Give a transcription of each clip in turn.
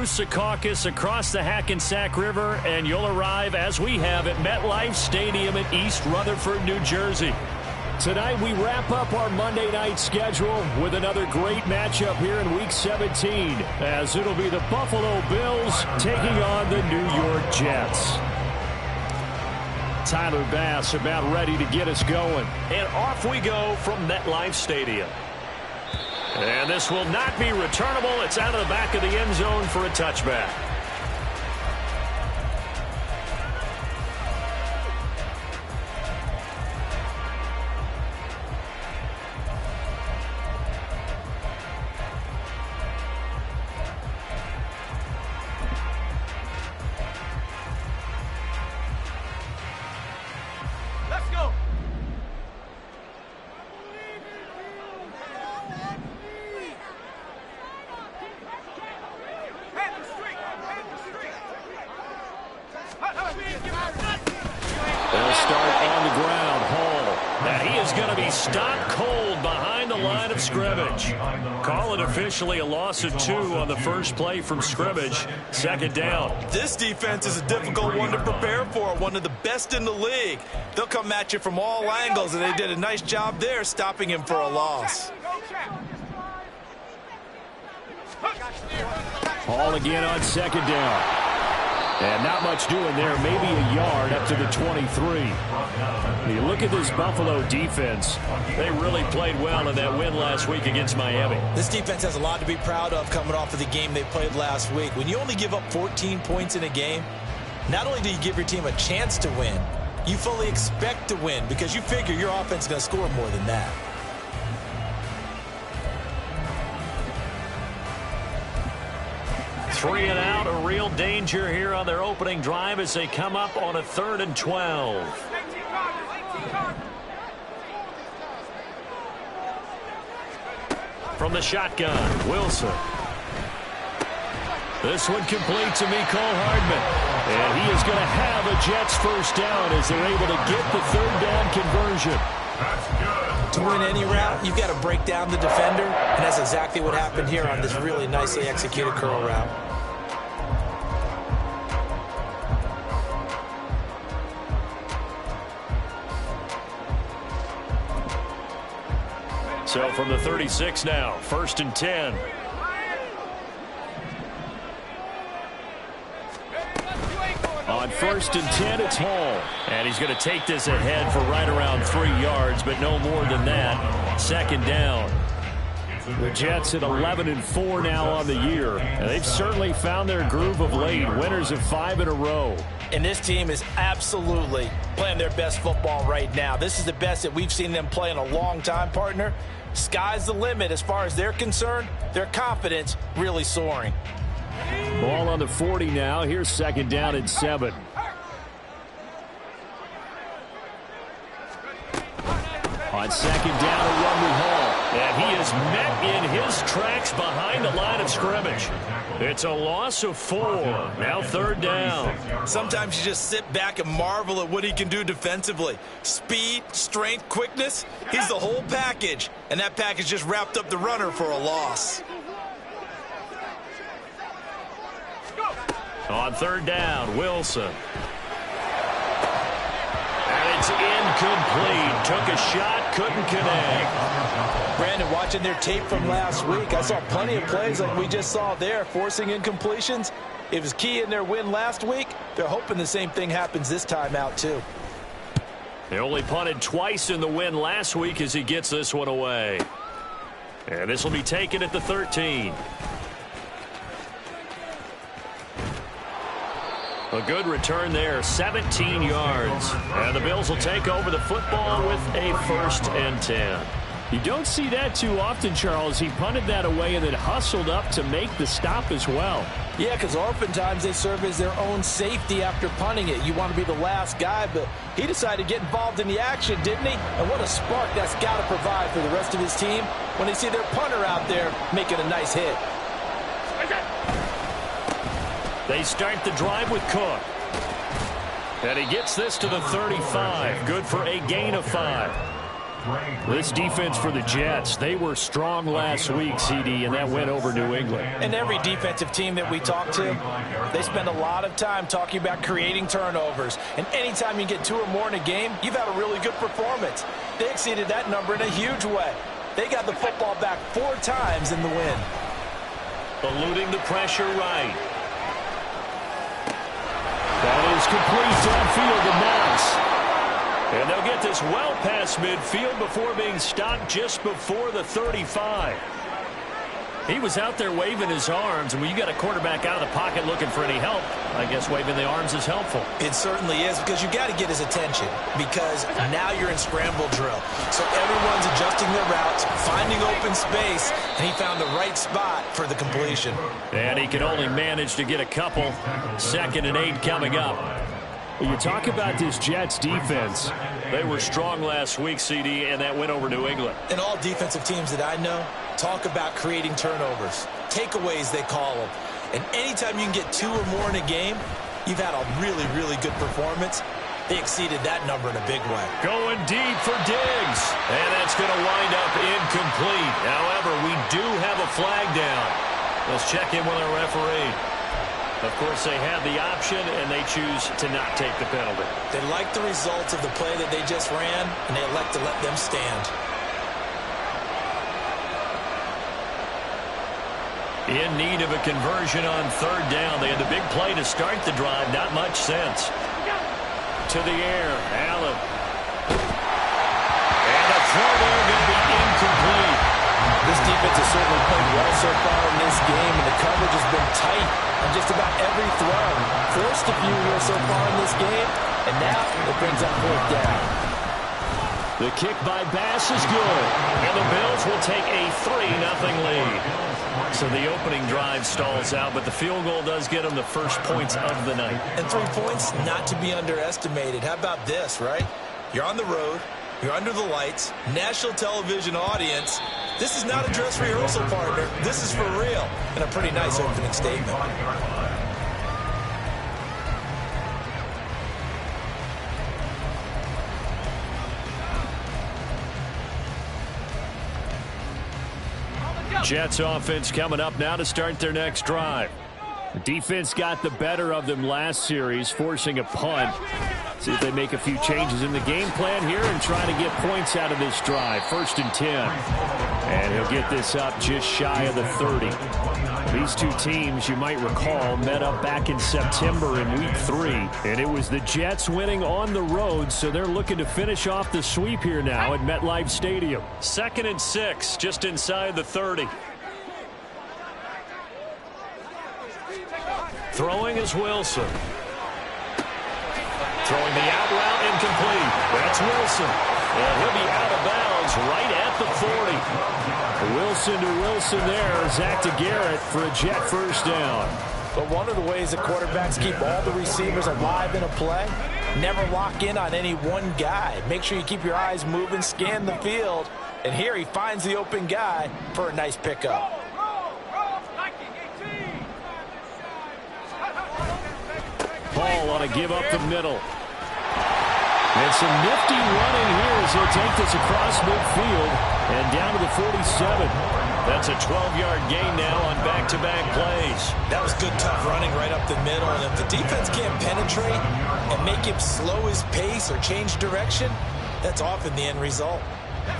Secaucus across the Hackensack River, and you'll arrive, as we have, at MetLife Stadium in East Rutherford, New Jersey. Tonight we wrap up our Monday night schedule with another great matchup here in Week 17, as it'll be the Buffalo Bills taking on the New York Jets. Tyler Bass about ready to get us going. And off we go from MetLife Stadium. And this will not be returnable. It's out of the back of the end zone for a touchback. They'll start on the ground. Hall. And he is going to be stopped cold behind the line of scrimmage. Call it officially a loss of 2 on the first play from scrimmage. Second down. This defense is a difficult one to prepare for. One of the best in the league. They'll come at you from all angles, and they did a nice job there stopping him for a loss. Hall again on second down. And not much doing there, maybe a yard up to the 23. You look at this Buffalo defense. They really played well in that win last week against Miami. This defense has a lot to be proud of coming off of the game they played last week. When you only give up 14 points in a game, not only do you give your team a chance to win, you fully expect to win because you figure your offense is going to score more than that. Three and out, a real danger here on their opening drive as they come up on a 3rd and 12. From the shotgun, Wilson. This one complete to Mecole Hardman. And he is going to have a Jets first down as they're able to get the 3rd down conversion. To win any route, you've got to break down the defender, and that's exactly what happened here on this really nicely executed curl route. So from the 36 now, 1st and 10. On 1st and 10, it's Hall. And he's going to take this ahead for right around 3 yards, but no more than that. Second down. The Jets at 11 and 4 now on the year. And they've certainly found their groove of late. Winners of 5 in a row. And this team is absolutely playing their best football right now. This is the best that we've seen them play in a long time, partner. Sky's the limit as far as they're concerned. Their confidence really soaring. Ball on the 40 now. Here's second down and 7. On second down, a run with Hall. And he is met in his tracks behind the line of scrimmage. It's a loss of 4. Now 3rd down. Sometimes you just sit back and marvel at what he can do defensively. Speed, strength, quickness. He's the whole package. And that package just wrapped up the runner for a loss. On 3rd down, Wilson. And it's incomplete. Took a shot, couldn't connect. Brandon, watching their tape from last week, I saw plenty of plays like we just saw there, forcing incompletions. It was key in their win last week. They're hoping the same thing happens this time out, too. They only punted twice in the win last week as he gets this one away. And this will be taken at the 13. A good return there, 17 yards. And the Bills will take over the football with a 1st and 10. You don't see that too often, Charles. He punted that away and then hustled up to make the stop as well. Yeah, because oftentimes they serve as their own safety after punting it. You want to be the last guy, but he decided to get involved in the action, didn't he? And what a spark that's got to provide for the rest of his team when they see their punter out there making a nice hit. They start the drive with Cook. And he gets this to the 35. Good for a gain of 5. This defense for the Jets, they were strong last week, CD, and that went over New England. And every defensive team that we talk to, they spend a lot of time talking about creating turnovers. And anytime you get 2 or more in a game, you've had a really good performance. They exceeded that number in a huge way. They got the football back 4 times in the win. Eluding the pressure right. That is complete downfield to Moss. And they'll get this well past midfield before being stopped just before the 35. He was out there waving his arms, and when you got a quarterback out of the pocket looking for any help, I guess waving the arms is helpful. It certainly is, because you got to get his attention, because now you're in scramble drill. So everyone's adjusting their routes, finding open space, and he found the right spot for the completion. And he can only manage to get a couple. 2nd and 8 coming up. You talk about this Jets defense. They were strong last week, CD, and that went over New England. And all defensive teams that I know talk about creating turnovers. Takeaways, they call them. And anytime you can get 2 or more in a game, you've had a really, really good performance. They exceeded that number in a big way. Going deep for Diggs. And that's going to wind up incomplete. However, we do have a flag down. Let's check in with our referee. Of course, they have the option, and they choose to not take the penalty. They like the results of the play that they just ran, and they elect to let them stand. In need of a conversion on 3rd down. They had the big play to start the drive. Not much sense. To the air, Allen. And the throw there going to be incomplete. This defense has certainly played well so far in this game, and the coverage has been tight on just about every throw. Forced a few here so far in this game, and now it brings up 4th down. The kick by Bass is good. And the Bills will take a 3-0 lead. So the opening drive stalls out, but the field goal does get them the first points of the night. And 3 points not to be underestimated. How about this, right? You're on the road. You're under the lights. National television audience. This is not a dress rehearsal, partner. This is for real. And a pretty nice opening statement. Jets offense coming up now to start their next drive. The defense got the better of them last series, forcing a punt. See if they make a few changes in the game plan here and try to get points out of this drive. 1st and 10. And he'll get this up just shy of the 30. These 2 teams, you might recall, met up back in September in Week 3. And it was the Jets winning on the road, so they're looking to finish off the sweep here now at MetLife Stadium. 2nd and 6, just inside the 30. Throwing is Wilson. Throwing the out route incomplete. That's Wilson. And he'll be out of bounds right at the 40. Wilson to Wilson there. Zach to Garrett for a Jet 1st down. But one of the ways that quarterbacks keep all the receivers alive in a play, never lock in on any one guy. Make sure you keep your eyes moving, scan the field. And here he finds the open guy for a nice pickup. Ball on a give up the middle. And some nifty running here as he'll take this across midfield and down to the 47. That's a 12-yard gain now on back-to-back plays. That was good, tough running right up the middle. And if the defense can't penetrate and make him slow his pace or change direction, that's often the end result.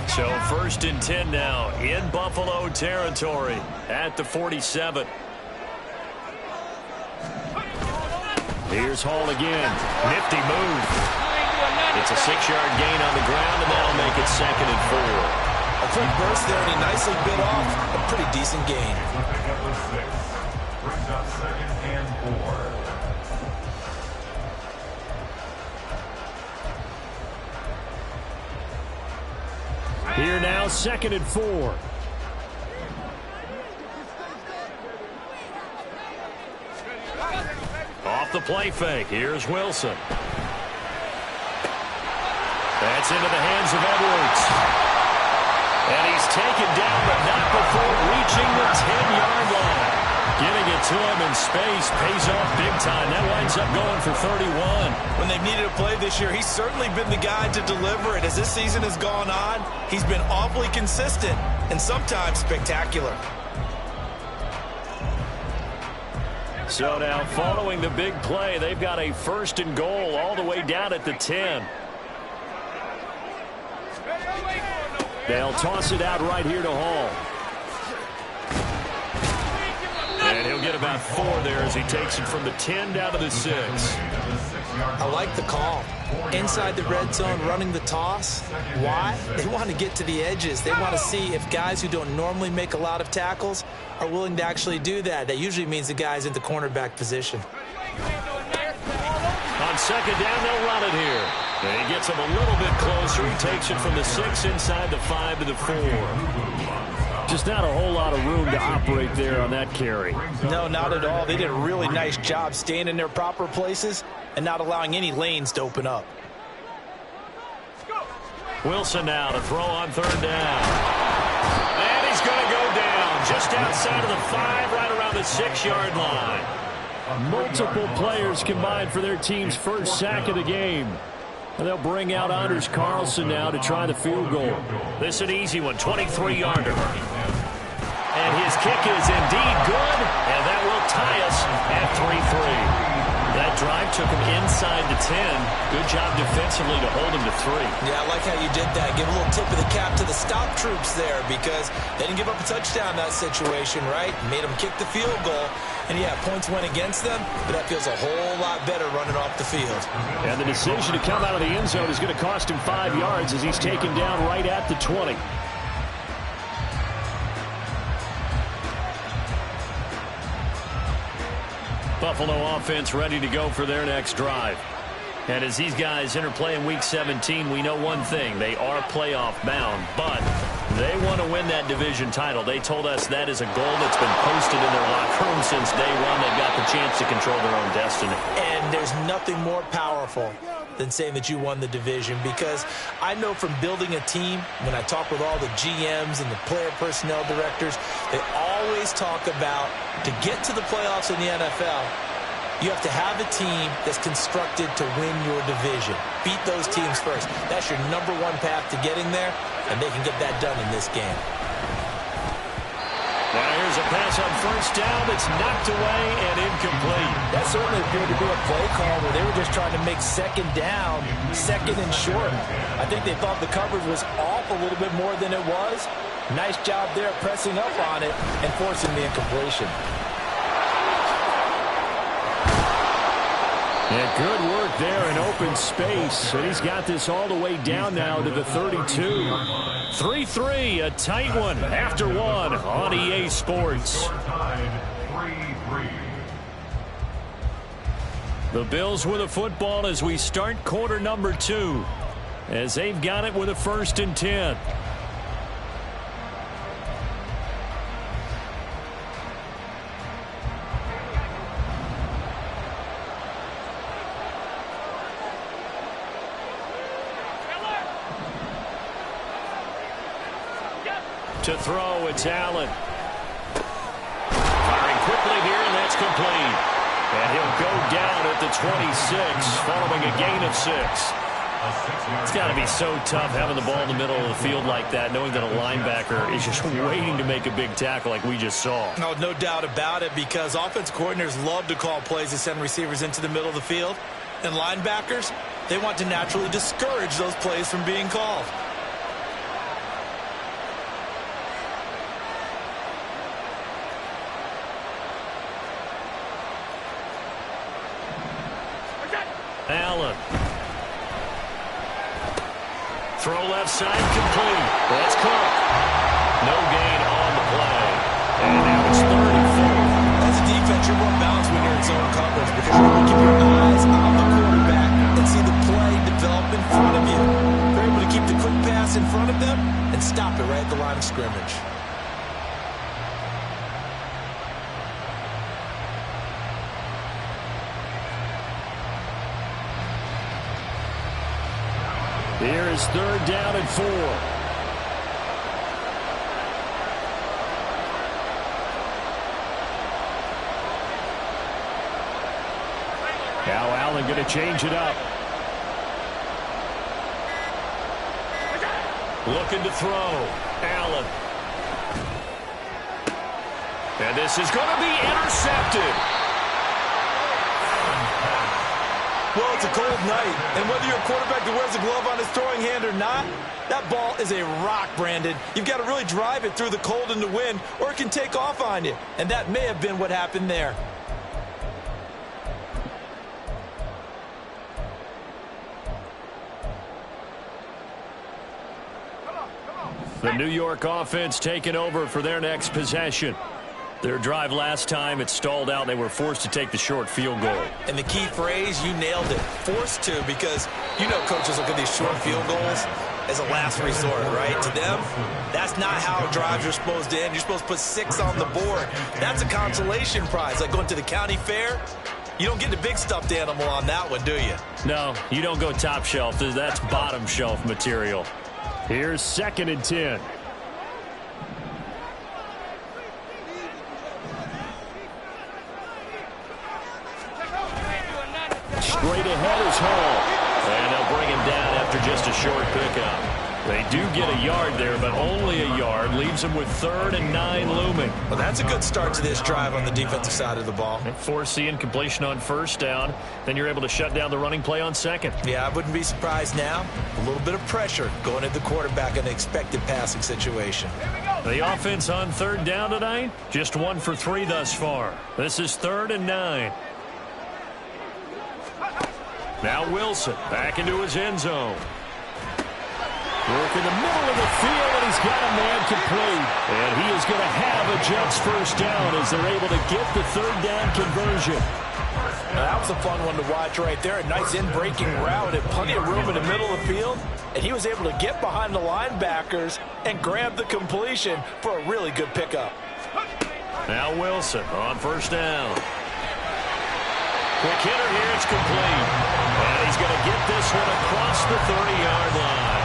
So 1st and 10 now in Buffalo territory at the 47. Here's Hall again. Nifty move. It's a 6-yard gain on the ground, and that'll make it 2nd and 4. A quick burst there, and he nicely bit off a pretty decent gain. Brings up 2nd and 4. Here now, 2nd and 4. Off the play fake. Here's Wilson. That's into the hands of Edwards. And he's taken down, but not before reaching the 10-yard line. Getting it to him in space pays off big time. That winds up going for 31. When they've needed a play this year, he's certainly been the guy to deliver it. As this season has gone on, he's been awfully consistent and sometimes spectacular. So now following the big play, they've got a 1st and goal all the way down at the 10. They'll toss it out right here to Hall. And he'll get about 4 there as he takes it from the 10 down to the 6. I like the call. Inside the red zone, running the toss. Why? They want to get to the edges. They want to see if guys who don't normally make a lot of tackles are willing to actually do that. That usually means the guy's in the cornerback position. On 2nd down, they'll run it here. And he gets him a little bit closer. He takes it from the 6 inside the 5 to the 4. Just not a whole lot of room to operate there on that carry. No, not at all. They did a really nice job staying in their proper places and not allowing any lanes to open up. Wilson now to throw on 3rd down. And he's going to go down just outside of the 5, right around the 6-yard line. Multiple players combined for their team's 1st sack of the game. And they'll bring out Anders Carlson now to try the field goal. This is an easy one, 23-yarder. And his kick is indeed good, and that will tie us at 3-3. That drive took him inside the 10. Good job defensively to hold him to 3. Yeah, I like how you did that. Give a little tip of the cap to the stop troops there because they didn't give up a touchdown in that situation, right? Made them kick the field goal. And, yeah, points went against them, but that feels a whole lot better running off the field. And the decision to come out of the end zone is going to cost him 5 yards as he's taken down right at the 20. Buffalo offense ready to go for their next drive. And as these guys interplay in Week 17, we know one thing. They are playoff bound, but they want to win that division title. They told us that is a goal that's been posted in their locker room since day one. They've got the chance to control their own destiny. And there's nothing more powerful than saying that you won the division, because I know from building a team, when I talk with all the GMs and the player personnel directors, they always talk about to get to the playoffs in the NFL, you have to have a team that's constructed to win your division. Beat those teams first. That's your #1 path to getting there, and they can get that done in this game. Now here's a pass on 1st down that's knocked away and incomplete. That certainly appeared to be a play call where they were just trying to make 2nd down, 2nd and short. I think they thought the coverage was off a little bit more than it was. Nice job there pressing up on it and forcing the incompletion. Yeah, good work there in open space. And he's got this all the way down now to the 32. 3-3, a tight one after 1 on EA Sports. The Bills with a football as we start quarter number 2, as they've got it with a 1st and 10. To throw, it's Allen. Firing quickly here, and that's complete. And he'll go down at the 26, following a gain of 6. It's got to be so tough having the ball in the middle of the field like that, knowing that a linebacker is just waiting to make a big tackle like we just saw. No, no doubt about it, because offense coordinators love to call plays to send receivers into the middle of the field. And linebackers, they want to naturally discourage those plays from being called. Allen. Throw left side, complete. That's Cook. No gain on the play. And now it's 3rd and 4. As a defense, you're more balanced when you're in zone coverage because you're going to keep your eyes on the quarterback and see the play develop in front of you. You're able to keep the quick pass in front of them and stop it right at the line of scrimmage. Here is 3rd down and 4. Now Allen going to change it up. Looking to throw. Allen. And this is going to be intercepted. Well, it's a cold night, and whether you're a quarterback that wears a glove on his throwing hand or not, that ball is a rock, Brandon. You've got to really drive it through the cold and the wind, or it can take off on you. And that may have been what happened there. The New York offense taking over for their next possession. Their drive last time, it stalled out. They were forced to take the short field goal. And the key phrase, you nailed it, forced to, because you know coaches look at these short field goals as a last resort, right? To them, that's not how drives are supposed to end. You're supposed to put 6 on the board. That's a consolation prize, like going to the county fair. You don't get the big stuffed animal on that one, do you? No, you don't go top shelf. That's bottom shelf material. Here's 2nd and 10. Straight ahead is Hall. And they'll bring him down after just a short pickup. They do get a yard there, but only a yard. Leaves them with 3rd and 9 looming. Well, that's a good start to this drive on the defensive side of the ball. Force the incompletion on 1st down. Then you're able to shut down the running play on 2nd. Yeah, I wouldn't be surprised now. A little bit of pressure going at the quarterback in an expected passing situation. The offense on 3rd down tonight, just 1 for 3 thus far. This is 3rd and 9. Now Wilson back into his end zone. Work in the middle of the field, and he's got a man complete. And he is going to have a Jets 1st down as they're able to get the 3rd down conversion. Now, that was a fun one to watch right there. A nice in-breaking route and plenty of room in the middle of the field. And he was able to get behind the linebackers and grab the completion for a really good pickup. Now Wilson on 1st down. Quick hitter here, it's complete. And he's going to get this one across the 30-yard line.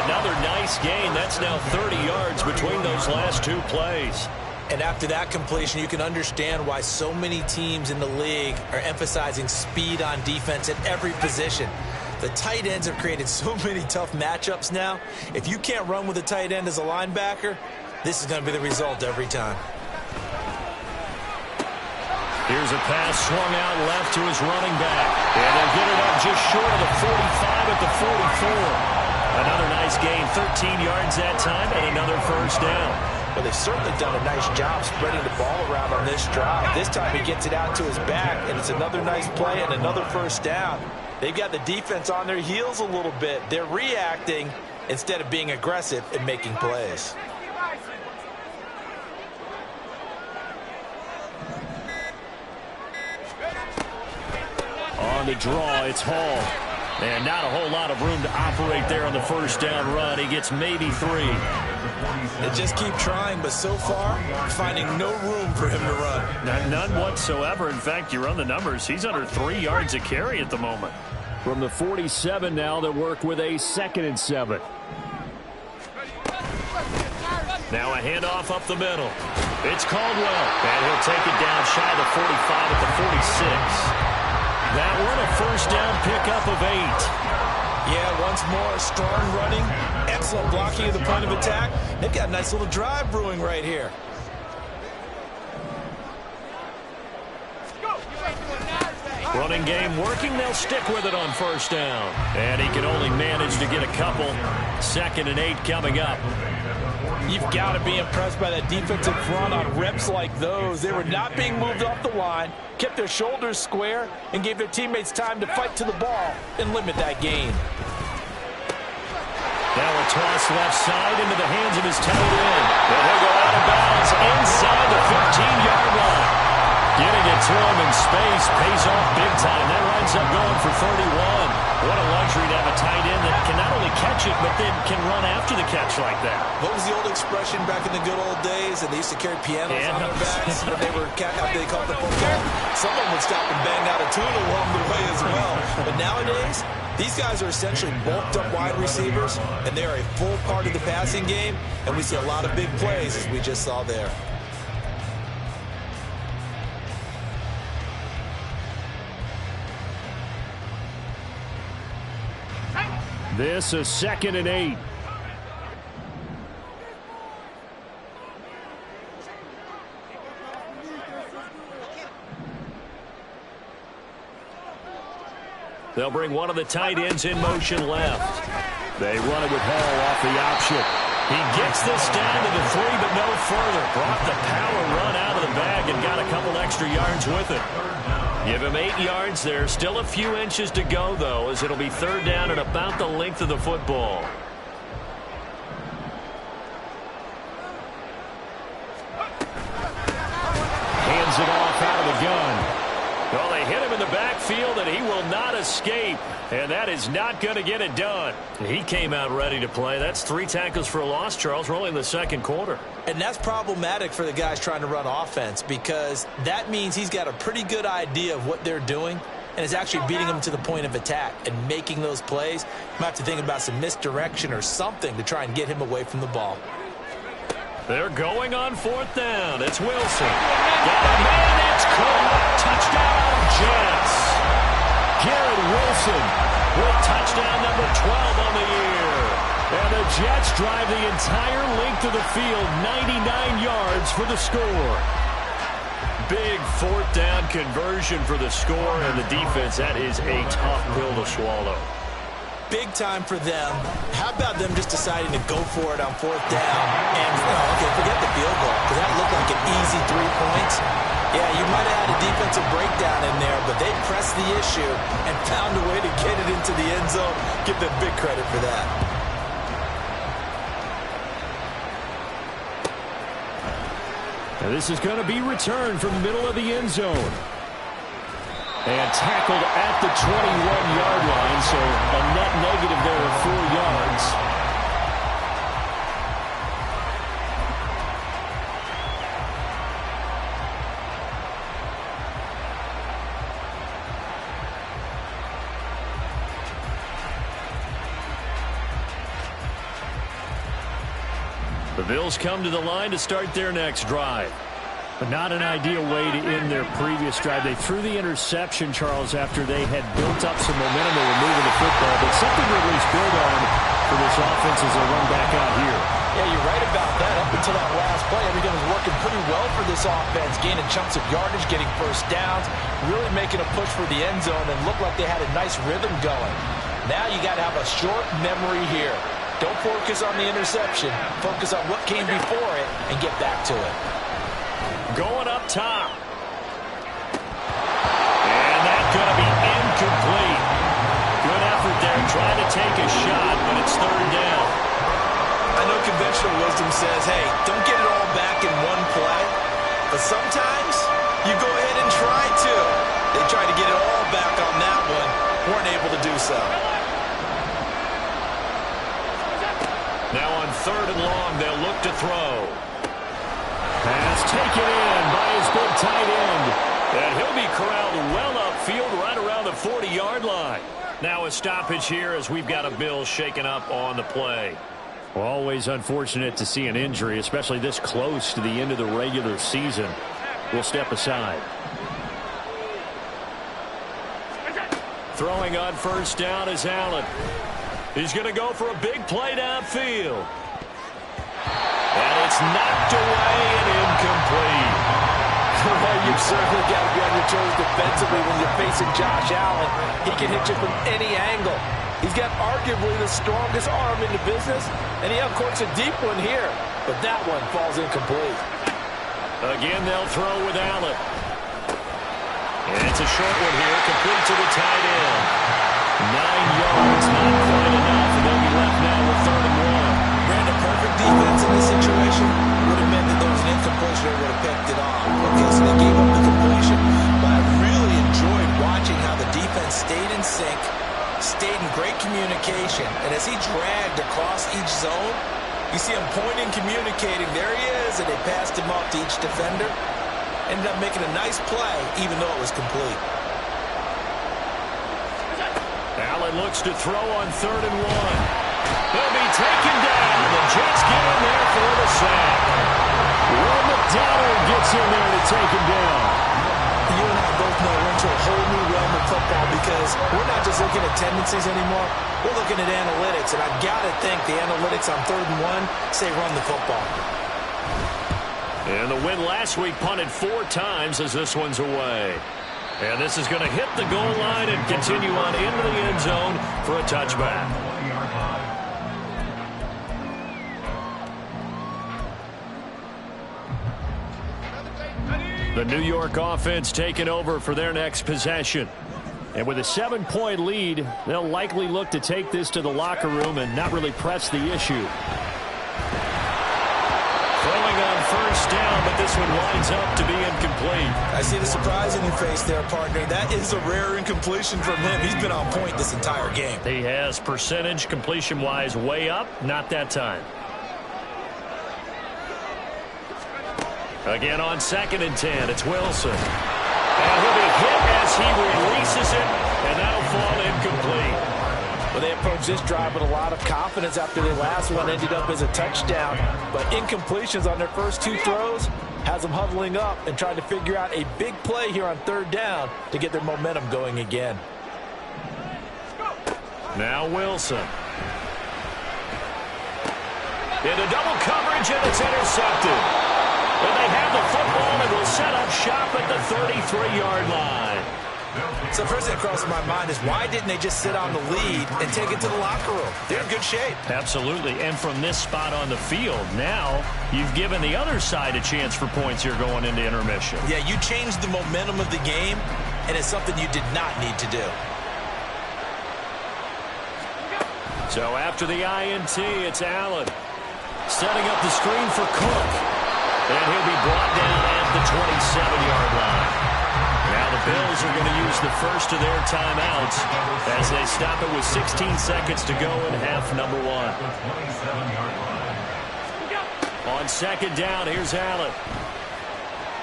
Another nice gain. That's now 30 yards between those last 2 plays. And after that completion, you can understand why so many teams in the league are emphasizing speed on defense at every position. The tight ends have created so many tough matchups now. If you can't run with a tight end as a linebacker, this is going to be the result every time. Here's a pass swung out left to his running back. And they'll get it up just short of the 45 at the 44. Another nice gain, 13 yards that time, and another 1st down. Well, they've certainly done a nice job spreading the ball around on this drive. This time he gets it out to his back, and it's another nice play and another 1st down. They've got the defense on their heels a little bit. They're reacting instead of being aggressive and making plays. On the draw, it's Hall. And not a whole lot of room to operate there on the 1st down run. He gets maybe 3. They just keep trying, but so far, finding no room for him to run. None whatsoever. In fact, you run the numbers. He's under 3 yards a carry at the moment. From the 47 now, they work with a 2nd and 7. Now a handoff up the middle. It's Caldwell. And he'll take it down shy of the 45 at the 46. That one a 1st down pickup of 8. Yeah, once more, strong running, excellent blocking at the point of attack. They've got a nice little drive brewing right here. Running game working. They'll stick with it on 1st down. And he can only manage to get a couple. 2nd and 8 coming up. You've got to be impressed by that defensive front on reps like those. They were not being moved off the line, kept their shoulders square, and gave their teammates time to fight to the ball and limit that gain. Now a toss left side into the hands of his tight end. And he'll go out of bounds inside the 15-yard line. Getting it to him in space pays off big time. That winds up going for 31. What a luxury to have a tight end that can not only catch it, but then can run after the catch like that. What was the old expression back in the good old days? And they used to carry pianos on their backs when they were after they caught the football. Someone would stop and bang out a tune along the way as well. But nowadays, these guys are essentially bulked up wide receivers, and they are a full part of the passing game, and we see a lot of big plays as we just saw there. This is 2nd and 8. They'll bring one of the tight ends in motion left. They run it with Hall off the option. He gets this down to the 3, but no further. Brought the power run out of the bag and got a couple extra yards with it. Give him 8 yards there. Still a few inches to go, though, as it'll be 3rd down at about the length of the football. Hands it off out of the gun. Well, they hit him in the backfield, and he will not escape. And that is not going to get it done. He came out ready to play. That's 3 tackles for a loss, Charles, rolling the 2nd quarter. And that's problematic for the guys trying to run offense, because that means he's got a pretty good idea of what they're doing and is actually beating them to the point of attack and making those plays. You might have to think about some misdirection or something to try and get him away from the ball. They're going on 4th down. It's Wilson. Got a man. It's caught. Touchdown, Jets. Garrett Wilson with touchdown number 12 on the year. And the Jets drive the entire length of the field, 99 yards for the score. Big 4th down conversion for the score, and the defense, that is a tough pill to swallow. Big time for them. How about them just deciding to go for it on 4th down? And, okay, forget the field goal, because that looked like an easy 3 points. Yeah, you might have had a defensive breakdown in there, but they pressed the issue and found a way to get it into the end zone. Give them big credit for that. And this is going to be returned from the middle of the end zone. And tackled at the 21-yard line, so a net negative there of 4 yards. The Bills come to the line to start their next drive. But not an ideal way to end their previous drive. They threw the interception, Charles, after they had built up some momentum. They were moving the football, but something to at least build on for this offense as they run back out here. Yeah, you're right about that. Up until that last play, everything was working pretty well for this offense, gaining chunks of yardage, getting first downs, really making a push for the end zone, and looked like they had a nice rhythm going. Now you got to have a short memory here. Don't focus on the interception. Focus on what came before it and get back to it. Going up top. And that's going to be incomplete. Good effort there, trying to take a shot, but it's 3rd down. I know conventional wisdom says, hey, don't get it all back in one play. But sometimes you go ahead and try to. They tried to get it all back on that one. Weren't able to do so. Now on 3rd and long, they'll look to throw. Pass taken in by his big tight end. And he'll be corralled well upfield right around the 40-yard line. Now a stoppage here as we've got a Bills shaken up on the play. Well, always unfortunate to see an injury, especially this close to the end of the regular season. We'll step aside. Throwing on 1st down is Allen. He's going to go for a big play downfield. And it's knocked away and incomplete. Well, you've certainly got to be on your toes defensively when you're facing Josh Allen. He can hit you from any angle. He's got arguably the strongest arm in the business, and he, of course, a deep one here. But that one falls incomplete. Again, they'll throw with Allen. And it's a short one here, complete to the tight end. 9 yards, not quite enough, and they'll be left now with 3rd and 1. Ran a perfect defense in this situation. Would have meant that there was an incompletion, they would have picked it off. Okay, so they gave up the completion. But I really enjoyed watching how the defense stayed in sync, stayed in great communication. And as he dragged across each zone, you see him pointing, communicating. There he is, and they passed him off to each defender. Ended up making a nice play, even though it was complete. Allen looks to throw on 3rd and 1. He'll be taken down. The Jets get in there for the sack. Will McDonald gets in there to take him down. You and I both know we're into a whole new realm of football football, because we're not just looking at tendencies anymore. We're looking at analytics, and I've got to think the analytics on 3rd and 1 say run the football. And the win last week punted 4 times as this one's away. And this is going to hit the goal line and continue on into the end zone for a touchback. The New York offense taking over for their next possession. And with a 7-point lead, they'll likely look to take this to the locker room and not really press the issue. Throwing on 1st down, but this one winds up to be incomplete. I see the surprise in your face there, partner. That is a rare incompletion from him. He's been on point this entire game. He has percentage completion-wise way up, not that time. Again on 2nd and 10, it's Wilson. And he'll be hit as he releases it, and that'll fall incomplete. Well, they approached this drive with a lot of confidence after their last one ended up as a touchdown. But incompletions on their first 2 throws has them huddling up and trying to figure out a big play here on 3rd down to get their momentum going again. Now Wilson. Into double coverage, and it's intercepted. And they have the football and will set up shop at the 33-yard line. So first thing that crosses my mind is, why didn't they just sit on the lead and take it to the locker room? They're in good shape. Absolutely. And from this spot on the field, now you've given the other side a chance for points here going into intermission. Yeah, you changed the momentum of the game, and it's something you did not need to do. So after the INT, it's Allen. Setting up the screen for Cook. And he'll be brought down at the 27-yard line. Now the Bills are going to use the first of their timeouts as they stop it with 16 seconds to go in half number 1. On 2nd down, here's Allen.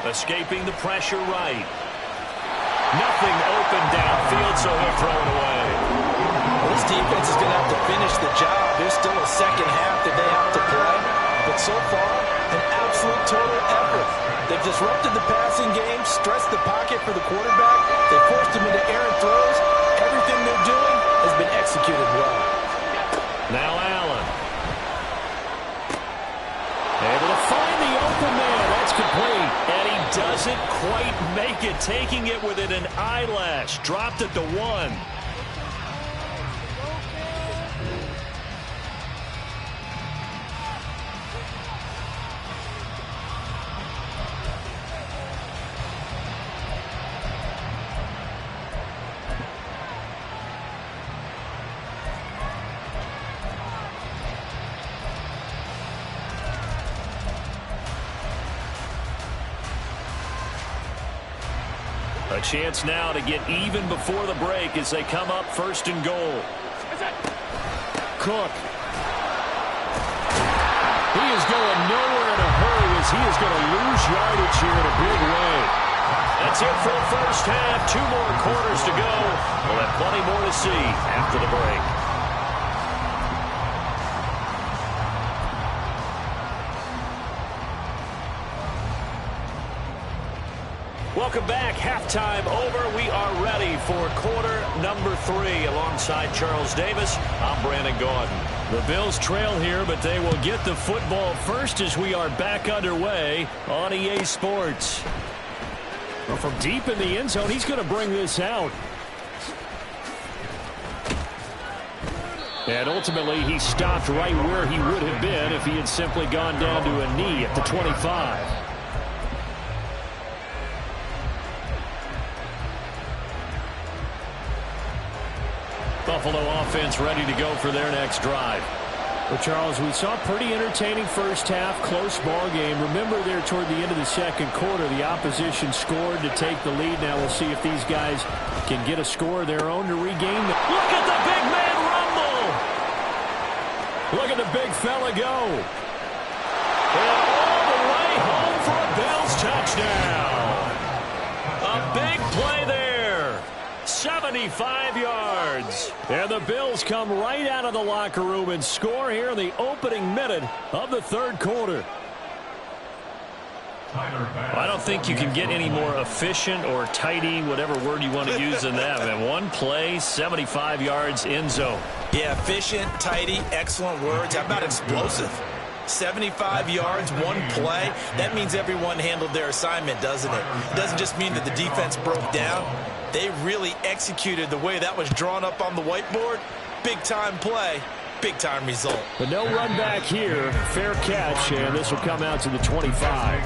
Escaping the pressure right. Nothing open downfield, so he'll throw it away. Well, this defense is going to have to finish the job. There's still a second half that they have to play. But so far, an absolute total effort. They've disrupted the passing game, stressed the pocket for the quarterback. They forced him into errant throws. Everything they're doing has been executed well. Now Allen. Able to find the open man. That's complete. And he doesn't quite make it, taking it within an eyelash. Dropped at the 1. A chance now to get even before the break as they come up 1st and goal. Cook. He is going nowhere in a hurry as he is going to lose yardage here in a big way. That's it for the first half. 2 more quarters to go. We'll have plenty more to see after the break. Welcome back. Halftime over. We are ready for quarter number 3. Alongside Charles Davis, I'm Brandon Gordon. The Bills trail here, but they will get the football first as we are back underway on EA Sports. Well, from deep in the end zone, he's going to bring this out. And ultimately, he stopped right where he would have been if he had simply gone down to a knee at the 25. Buffalo offense ready to go for their next drive. Well, Charles, we saw a pretty entertaining first half, close ball game. Remember there toward the end of the second quarter, the opposition scored to take the lead. Now we'll see if these guys can get a score of their own to regain the... Look at the big man rumble! Look at the big fella go. And all the way home for a Bills touchdown. A big play there. 75 yards. And the Bills come right out of the locker room and score here in the opening minute of the third quarter. I don't think you can get any more efficient or tidy, whatever word you want to use than that, man. One play, 75 yards, end zone. Yeah, efficient, tidy, excellent words. How about explosive? 75 yards, one play. That means everyone handled their assignment, doesn't it? It doesn't just mean that the defense broke down. They really executed the way that was drawn up on the whiteboard. Big-time play, big-time result. But no run back here. Fair catch, and this will come out to the 25.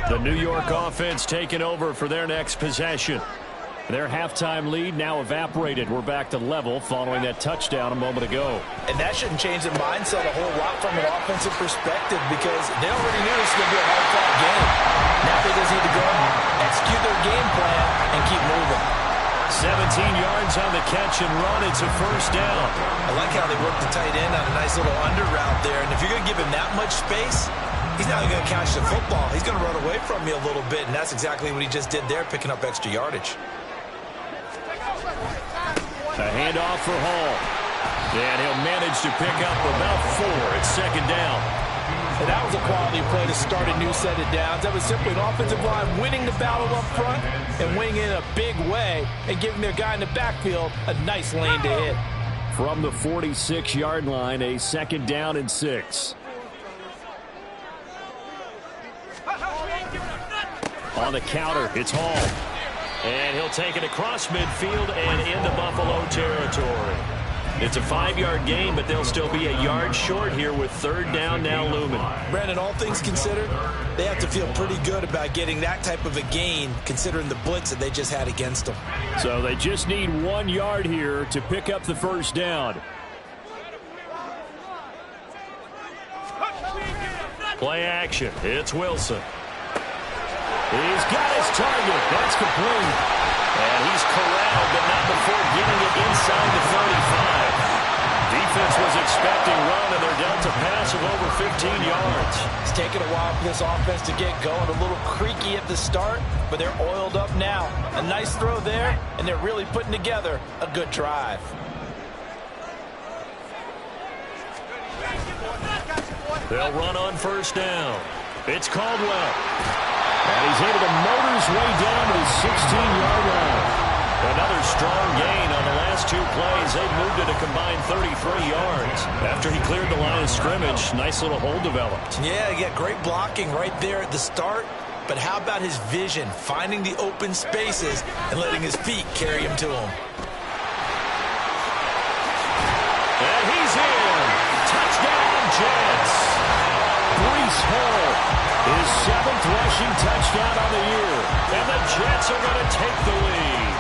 The New York offense taking over for their next possession. Their halftime lead now evaporated. We're back to level following that touchdown a moment ago. And that shouldn't change the mindset a whole lot from an offensive perspective because they already knew this was going to be a hard-fought game. Now they just need to go execute their game plan and keep moving. 17 yards on the catch and run. It's a first down. I like how they worked the tight end on a nice little under route there. And if you're going to give him that much space, he's not going to catch the football. He's going to run away from you a little bit, and that's exactly what he just did there, picking up extra yardage. A handoff for Hall. And he'll manage to pick up about 4. It's second down. And that was a quality play to start a new set of downs. That was simply an offensive line winning the battle up front and winning in a big way and giving their guy in the backfield a nice lane to hit. From the 46-yard line, a second down and 6. On the counter, it's Hall. And he'll take it across midfield and into Buffalo territory. It's a 5-yard gain, but they'll still be a yard short here with third down now looming. Brandon, all things considered, they have to feel pretty good about getting that type of a gain considering the blitz that they just had against them. So they just need 1 yard here to pick up the first down. Play action. It's Wilson. He's got his target. That's complete. And he's corralled, but not before getting it inside the 35. Defense was expecting run, and they're down to pass of over 15 yards. It's taken a while for this offense to get going. A little creaky at the start, but they're oiled up now. A nice throw there, and they're really putting together a good drive. They'll run on first down. It's Caldwell. And he's able to motor his way down to the 16-yard line. Another strong gain on the last 2 plays. They've moved it a combined 33 yards. After he cleared the line of scrimmage, nice little hole developed. Yeah, he got great blocking right there at the start. But how about his vision, finding the open spaces and letting his feet carry him to him. And he's in. Touchdown, Jets. Breece Hall, his 7th rushing touchdown on the year. And the Jets are going to take the lead.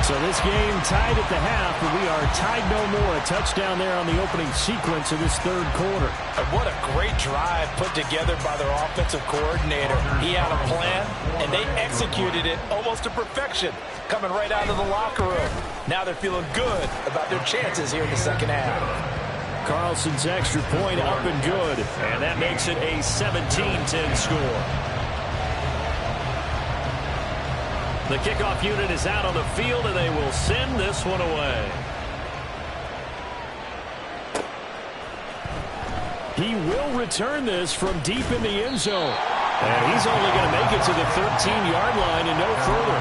So this game tied at the half, but we are tied no more. A touchdown there on the opening sequence of this third quarter. And what a great drive put together by their offensive coordinator. He had a plan, and they executed it almost to perfection, coming right out of the locker room. Now they're feeling good about their chances here in the second half. Carlson's extra point up and good, and that makes it a 17-10 score. The kickoff unit is out on the field, and they will send this one away. He will return this from deep in the end zone, and he's only going to make it to the 13-yard line and no further.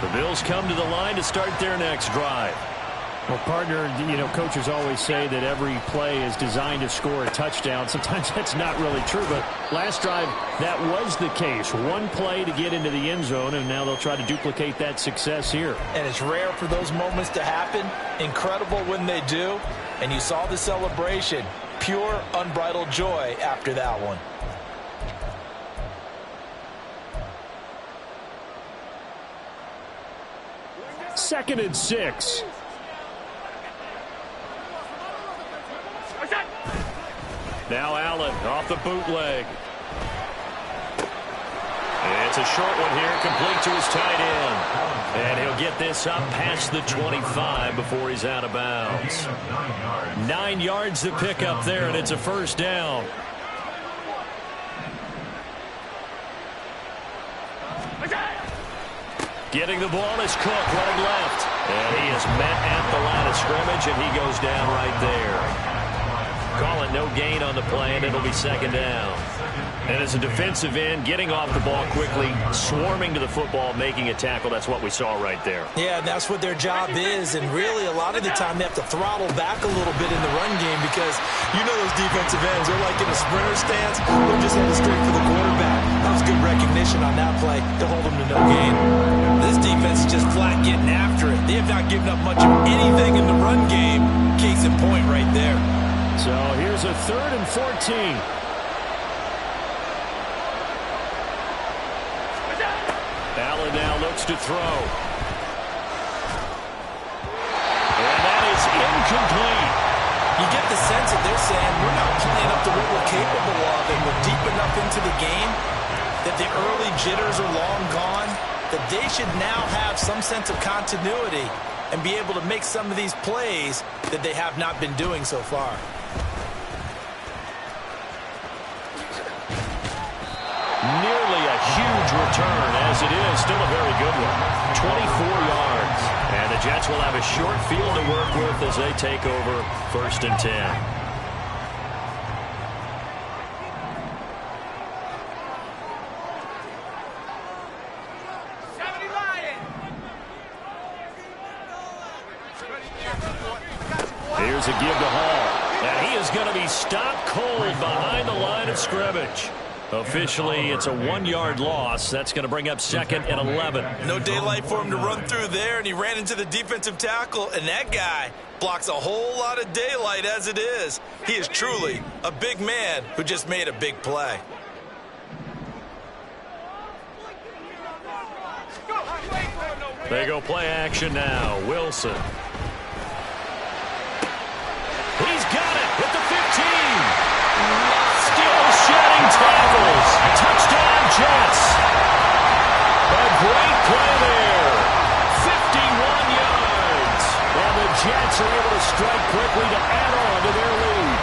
The Bills come to the line to start their next drive. Well, partner, coaches always say that every play is designed to score a touchdown. Sometimes that's not really true, but last drive, that was the case. One play to get into the end zone, and now they'll try to duplicate that success here. And it's rare for those moments to happen. Incredible when they do. And you saw the celebration. Pure, unbridled joy after that one. Second and 6. Now Allen off the bootleg. It's a short one here, complete to his tight end. And he'll get this up past the 25 before he's out of bounds. 9 yards to pick up there, and it's a first down. Getting the ball is Cook running left. And he is met at the line of scrimmage, and he goes down right there. Call it no gain on the play, and it'll be second down. And as a defensive end, getting off the ball quickly, swarming to the football, making a tackle, that's what we saw right there. Yeah, and that's what their job is. And really, a lot of the time, they have to throttle back a little bit in the run game because you know those defensive ends, they're like in a sprinter stance. They're just headed straight for the quarterback. That was good recognition on that play to hold them to no gain. This defense is just flat getting after it. They have not given up much of anything in the run game. Case in point right there. So here's a 3rd and 14. Allen now looks to throw. And that is incomplete. You get the sense that they're saying we're not playing up to what we're capable of, and we're deep enough into the game that the early jitters are long gone, that they should now have some sense of continuity and be able to make some of these plays that they have not been doing so far. Nearly a huge return, as it is still a very good one. 24 yards. And the Jets will have a short field to work with as they take over 1st and 10. Here's a give to Hall. And he is going to be stopped cold behind the line of scrimmage. Officially, it's a 1-yard loss. That's going to bring up 2nd and 11. No daylight for him to run through there, and he ran into the defensive tackle, and that guy blocks a whole lot of daylight as it is. He is truly a big man who just made a big play. They go play action now. Wilson. He's got it at the 15. Still shedding tackles. Touchdown, Jets. A great play there. 51 yards. And the Jets are able to strike quickly to add on to their lead.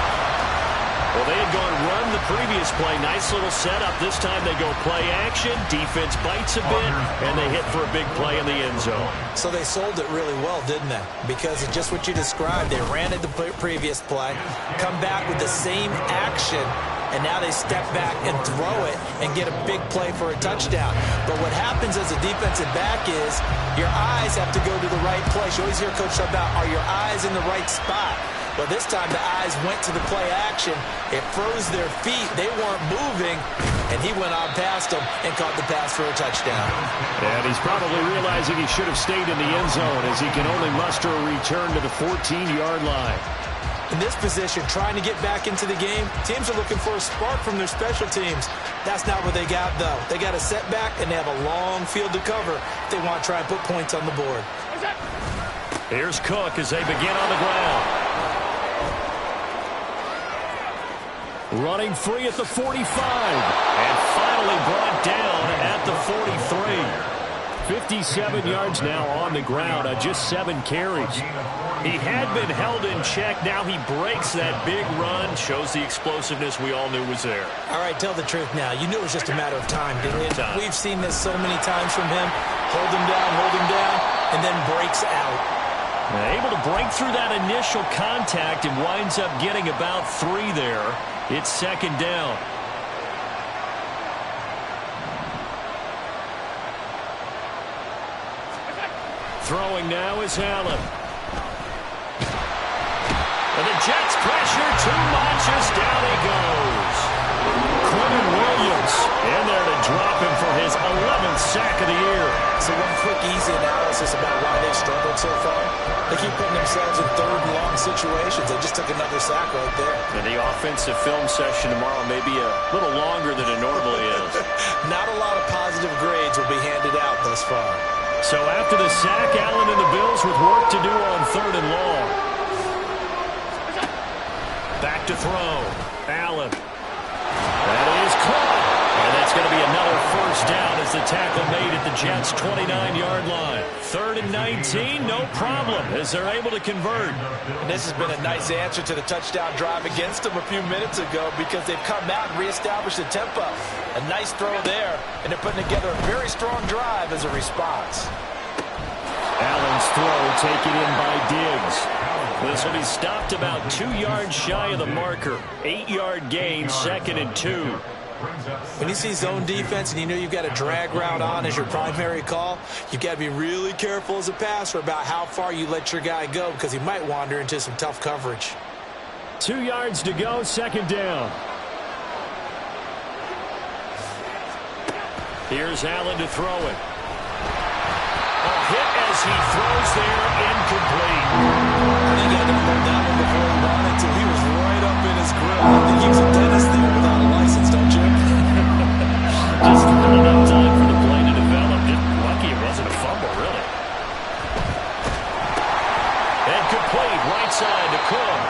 Well, they had gone run the previous play. Nice little setup. This time they go play action. Defense bites a bit, and they hit for a big play in the end zone. So they sold it really well, didn't they? Because of just what you described. They ran at the previous play, come back with the same action, and now they step back and throw it and get a big play for a touchdown. But what happens as a defensive back is your eyes have to go to the right place. You always hear Coach talk about, are your eyes in the right spot? Well, this time the eyes went to the play action. It froze their feet. They weren't moving, and he went on past them and caught the pass for a touchdown. And he's probably realizing he should have stayed in the end zone as he can only muster a return to the 14-yard line. In this position, trying to get back into the game, teams are looking for a spark from their special teams. That's not what they got, though. They got a setback, and they have a long field to cover if they want to try and put points on the board. Here's Cook as they begin on the ground. Running free at the 45. And finally brought down at the 43. 57 yards now on the ground on just 7 carries. He had been held in check. Now he breaks that big run. Shows the explosiveness we all knew was there. All right, tell the truth now. You knew it was just a matter of time, didn't you? We've seen this so many times from him. Hold him down, and then breaks out. Able to break through that initial contact and winds up getting about 3 there. It's 2nd down. Throwing now is Allen. And the Jets pressure too much as down he goes. Quentin Williams in there to drop him for his 11th sack of the year. So one quick, easy analysis about why they've struggled so far. They keep putting themselves in 3rd and long situations. They just took another sack right there. And the offensive film session tomorrow may be a little longer than it normally is. Not a lot of positive grades will be handed out thus far. So after the sack, Allen and the Bills with work to do on 3rd and long. Back to throw. Allen. That is caught. And it's That's going to be another first down as the tackle made at the Jets' 29-yard line. 3rd and 19, no problem, as they're able to convert. And this has been a nice answer to the touchdown drive against them a few minutes ago because they've come out and reestablished the tempo. A nice throw there, and they're putting together a very strong drive as a response. Allen's throw taken in by Diggs. This will be stopped about 2 yards shy of the marker. 8-yard gain, 2nd and 2. When you see zone defense and you know you've got a drag route on as your primary call, you've got to be really careful as a passer about how far you let your guy go because he might wander into some tough coverage. 2 yards to go, 2nd down. Here's Allen to throw it. A hit as he throws there, incomplete. I think I didn't know that one before he wanted to. He was right up in his grill. I think he was a dentist there without a license, don't you? Just not enough time for the play to develop. Just lucky it wasn't a fumble, really. And complete, right side to Cook.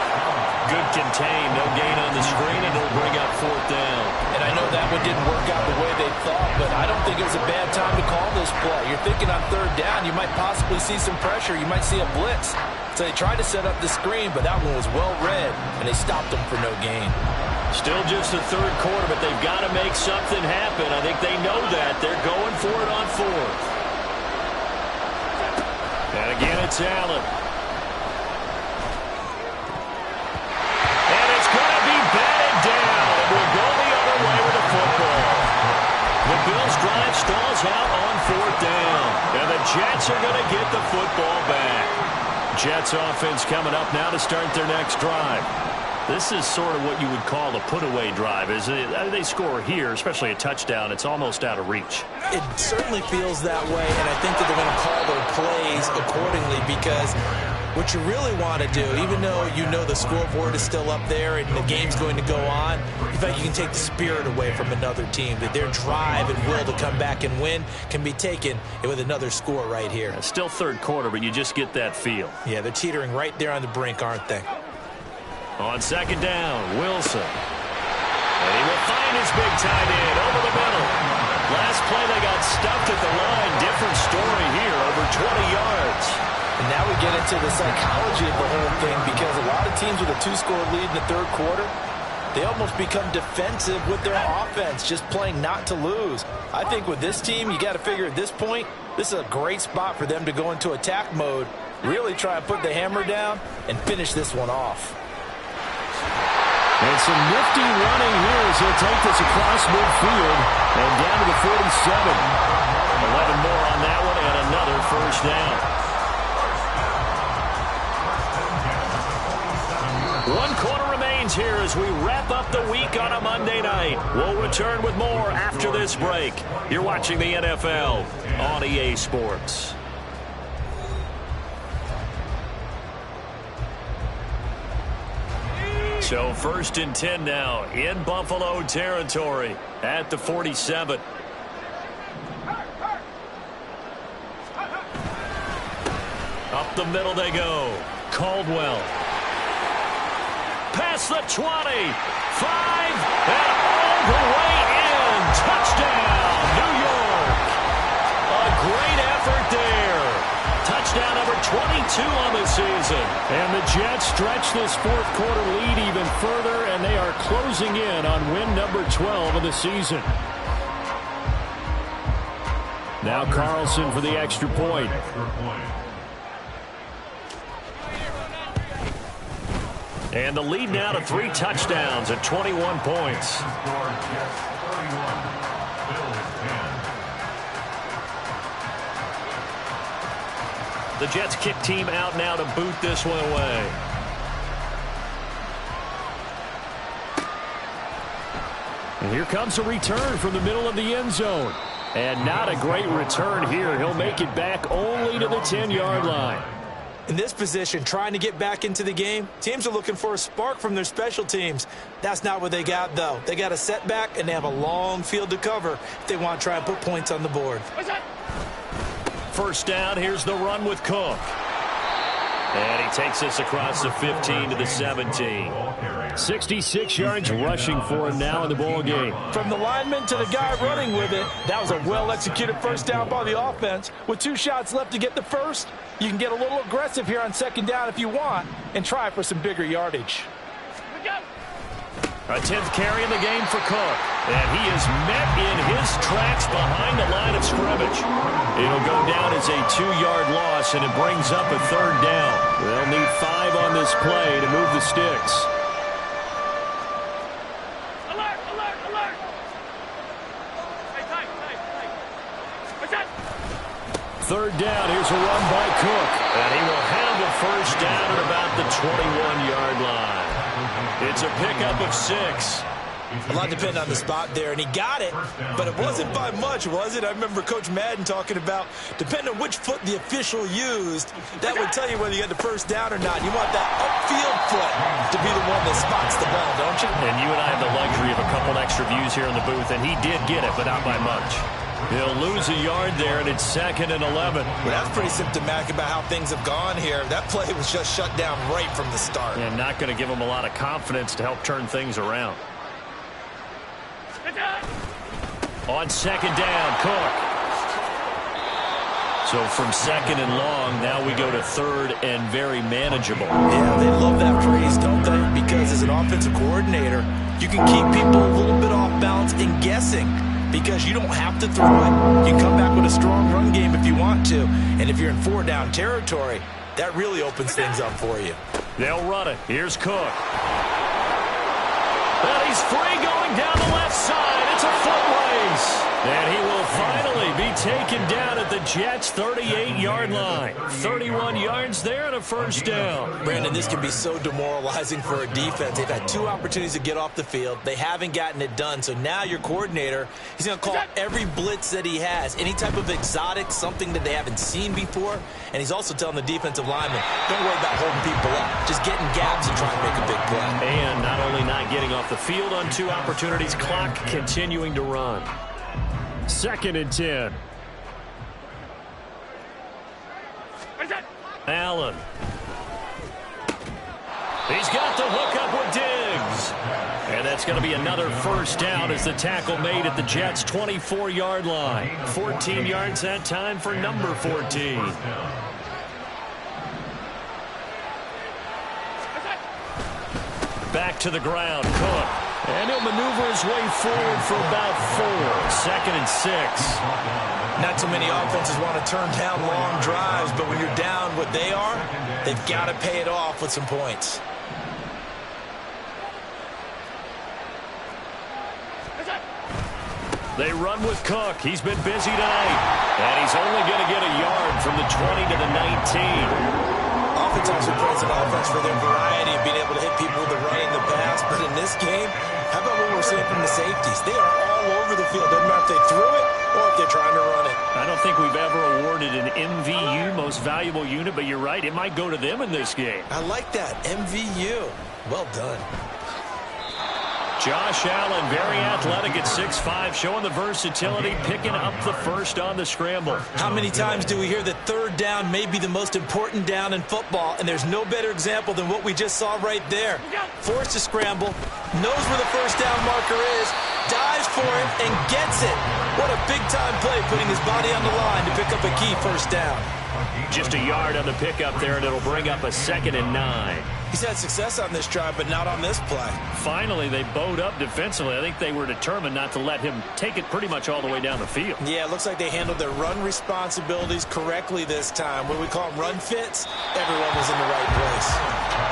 Good contain, no gain on the screen, and it'll bring up 4th down. And I know that one didn't work out the way they thought, but I don't think it was a bad time to call this play. You're thinking on 3rd down, you might possibly see some pressure. You might see a blitz. So they tried to set up the screen, but that one was well read, and they stopped them for no gain. Still just the 3rd quarter, but they've got to make something happen. I think they know that. They're going for it on 4th. And again, it's Allen. And it's going to be batted down. And we'll go the other way with the football. The Bills' drive stalls out on 4th down. And the Jets are going to get the football back. Jets offense coming up now to start their next drive. This is sort of what you would call a put-away drive, isn't it? They score here, especially a touchdown. It's almost out of reach. It certainly feels that way, and I think that they're going to call their plays accordingly because what you really want to do, even though you know the scoreboard is still up there and the game's going to go on, in fact, you can take the spirit away from another team, that their drive and will to come back and win can be taken with another score right here. It's still 3rd quarter, but you just get that feel. Yeah, they're teetering right there on the brink, aren't they? On 2nd down, Wilson. And he will find his big tight end over the middle. Last play, they got stuffed at the line. Different story here, over 20 yards. And now we get into the psychology of the whole thing because a lot of teams with a 2-score lead in the 3rd quarter, they almost become defensive with their offense, just playing not to lose. I think with this team, you got to figure at this point, this is a great spot for them to go into attack mode, really try and put the hammer down and finish this one off. And some nifty running here as he'll take this across midfield and down to the 47. 11 more on that one and another first down. 1 quarter remains here as we wrap up the week on a Monday night. We'll return with more after this break. You're watching the NFL on EA Sports. So 1st and 10 now in Buffalo territory at the 47. Up the middle they go. Caldwell. Past the 20. 5. And all the way in. Touchdown, New York. A great effort there. Touchdown number 22 on the season. And the Jets stretch this 4th quarter lead even further, and they are closing in on win number 12 of the season. Now Carlson for the extra point. And the lead now to 3 touchdowns at 21 points. The Jets kick team out now to boot this one away. And here comes a return from the middle of the end zone. And not a great return here. He'll make it back only to the 10-yard line. In this position, trying to get back into the game, teams are looking for a spark from their special teams. That's not what they got, though. They got a setback, and they have a long field to cover if they want to try and put points on the board. First down, here's the run with Cook. And he takes us across the 15 to the 17. 66 yards rushing for him now in the ball game. From the lineman to the guy running with it, that was a well-executed first down by the offense. With 2 shots left to get the first, you can get a little aggressive here on second down if you want and try for some bigger yardage. A 10th carry in the game for Cook. And he is met in his tracks behind the line of scrimmage. It'll go down as a 2-yard loss, and it brings up a 3rd down. They'll need 5 on this play to move the sticks. Alert, alert, alert. Hey, tight. 3rd down. Here's a run by Cook. And he will have a first down at about the 21-yard line. It's a pickup of 6. A lot depended on the spot there, and he got it, but it wasn't by much, was it? I remember Coach Madden talking about, depending on which foot the official used, that would tell you whether you got the first down or not. You want that upfield foot to be the one that spots the ball, don't you? And you and I have the luxury of a couple extra views here in the booth, and he did get it, but not by much. He'll lose a yard there, and it's 2nd and 11. Well, that's pretty symptomatic about how things have gone here. That play was just shut down right from the start. And not going to give him a lot of confidence to help turn things around. On 2nd down, Cook. So from 2nd and long, now we go to 3rd and very manageable. Yeah, they love that phrase, don't they? Because as an offensive coordinator, you can keep people a little bit off balance and guessing because you don't have to throw it. You can come back with a strong run game if you want to. And if you're in 4-down territory, that really opens things up for you. They'll run it. Here's Cook. And he's free going down the left side. It's a foot race. And he will finally be taken down at the Jets' 38-yard line. 31 yards there and a first down. Brandon, this can be so demoralizing for a defense. They've had 2 opportunities to get off the field. They haven't gotten it done. So now your coordinator, he's going to call every blitz that he has, any type of exotic, something that they haven't seen before. And he's also telling the defensive lineman, don't worry about holding people up. Just get in gaps and try and make a big play. And not only not getting off the field on 2 opportunities, clock continuing to run. 2nd and 10. Allen. He's got the hookup with Diggs. And that's going to be another first down as the tackle made at the Jets' 24-yard line. 14 yards that time for number 14. Back to the ground, Cook. And he'll maneuver his way forward for about 4. 2nd and 6. Not too many offenses want to turn down long drives, but when you're down what they are, they've got to pay it off with some points. They run with Cook. He's been busy tonight. And he's only going to get a yard from the 20 to the 19. Offense also plays an offense for their variety of being able to hit people with the run and the pass. But in this game, how about what we're seeing from the safeties? They are all over the field. Doesn't matter if they threw it or if they're trying to run it. I don't think we've ever awarded an MVU, most valuable unit, but you're right. It might go to them in this game. I like that. MVU. Well done. Josh Allen, very athletic at 6'5", showing the versatility, picking up the first on the scramble. How many times do we hear that 3rd down may be the most important down in football, and there's no better example than what we just saw right there. Forced to scramble, knows where the first down marker is, dives for it, and gets it. What a big-time play, putting his body on the line to pick up a key first down. Just a yard on the pickup there, and it'll bring up a 2nd and 9. He's had success on this drive, but not on this play. Finally, they bowed up defensively. I think they were determined not to let him take it pretty much all the way down the field. Yeah, it looks like they handled their run responsibilities correctly this time. What do we call them, run fits? Everyone was in the right place.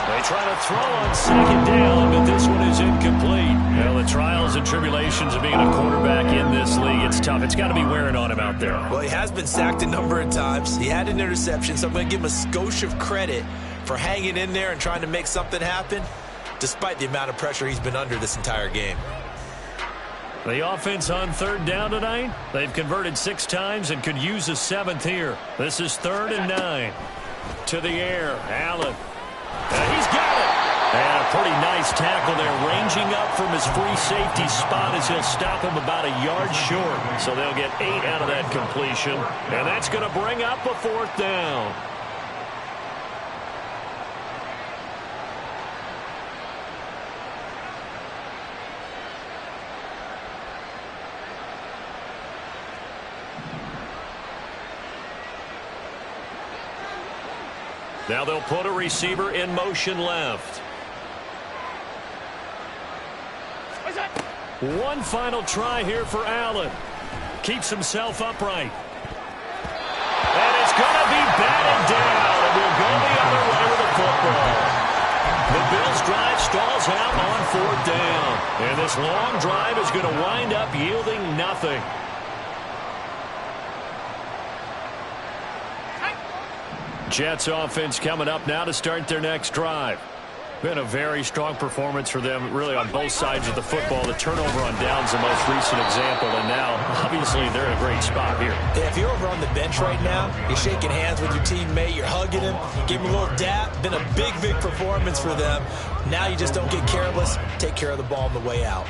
They try to throw on 2nd down, but this one is incomplete. Well, the trials and tribulations of being a quarterback in this league, it's tough. It's got to be wearing on him out there. Well, he has been sacked a number of times. He had an interception, so I'm going to give him a skosh of credit for hanging in there and trying to make something happen, despite the amount of pressure he's been under this entire game. The offense on 3rd down tonight, they've converted 6 times and could use a 7th here. This is 3rd and 9. To the air, Allen. He's got it. And a pretty nice tackle there, ranging up from his free safety spot as he'll stop him about a yard short. So they'll get 8 out of that completion, and that's going to bring up a 4th down. Now they'll put a receiver in motion left. One final try here for Allen. Keeps himself upright. And it's going to be batted down. And we'll go the other way with the football. The Bills' drive stalls out on 4th down. And this long drive is going to wind up yielding nothing. Jets offense coming up now to start their next drive. Been a very strong performance for them, really, on both sides of the football. The turnover on downs the most recent example, and now, obviously, they're in a great spot here. Yeah, if you're over on the bench right now, you're shaking hands with your teammate, you're hugging him, give him a little dap. Been a big, big performance for them. Now you just don't get careless. Take care of the ball on the way out.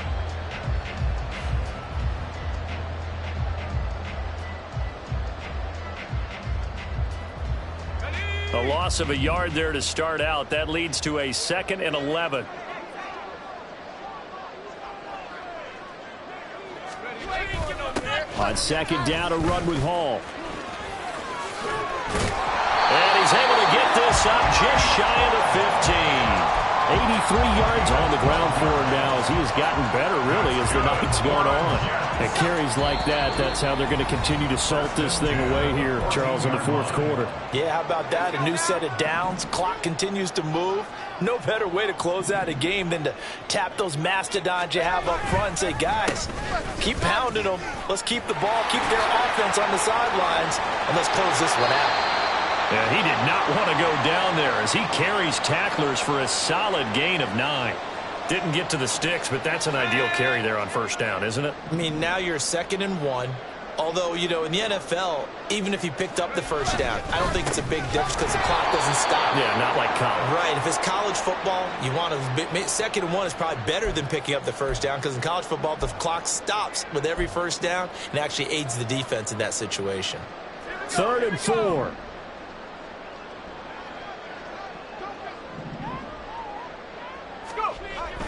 A loss of a yard there to start out. That leads to a 2nd and 11. On 2nd down, a run with Hall. And he's able to get this up just shy of the 15. 83 yards on the ground for him now as he has gotten better, really, as the night's gone on. And carries like that, that's how they're going to continue to salt this thing away here, Charles, in the 4th quarter. Yeah, how about that? A new set of downs. Clock continues to move. No better way to close out a game than to tap those mastodons you have up front and say, guys, keep pounding them. Let's keep the ball, keep their offense on the sidelines, and let's close this one out. And he did not want to go down there as he carries tacklers for a solid gain of 9. Didn't get to the sticks, but that's an ideal carry there on 1st down, isn't it? I mean, now you're 2nd and 1. Although, you know, in the NFL, even if you picked up the 1st down, I don't think it's a big difference because the clock doesn't stop. Yeah, not like college. Right. If it's college football, you want to 2nd and 1 is probably better than picking up the 1st down because in college football, the clock stops with every 1st down and actually aids the defense in that situation. 3rd and 4.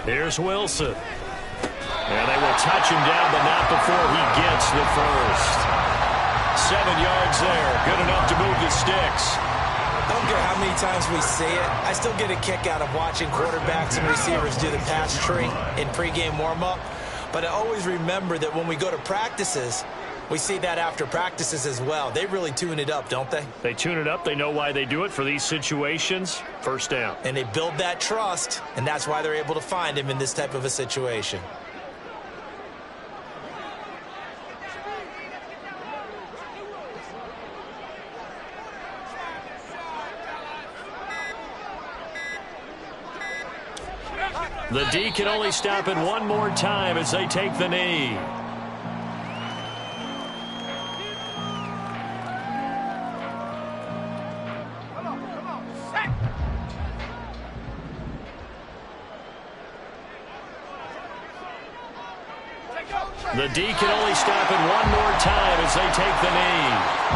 Here's Wilson. And they will touch him down, but not before he gets the 1st. 7 yards there. Good enough to move the sticks. I don't care how many times we say it. I still get a kick out of watching quarterbacks and receivers do the pass tree in pregame warm-up. But I always remember that when we go to practices, we see that after practices as well. They really tune it up, don't they? They tune it up. They know why they do it for these situations. 1st down. And they build that trust, and that's why they're able to find him in this type of a situation. The D can only stop it one more time as they take the knee. The D can only stop it one more time as they take the knee.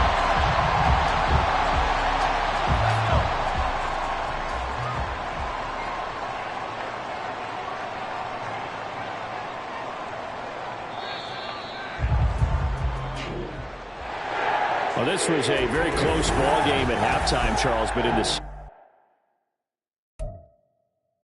Well, this was a very close ball game at halftime, Charles, but in this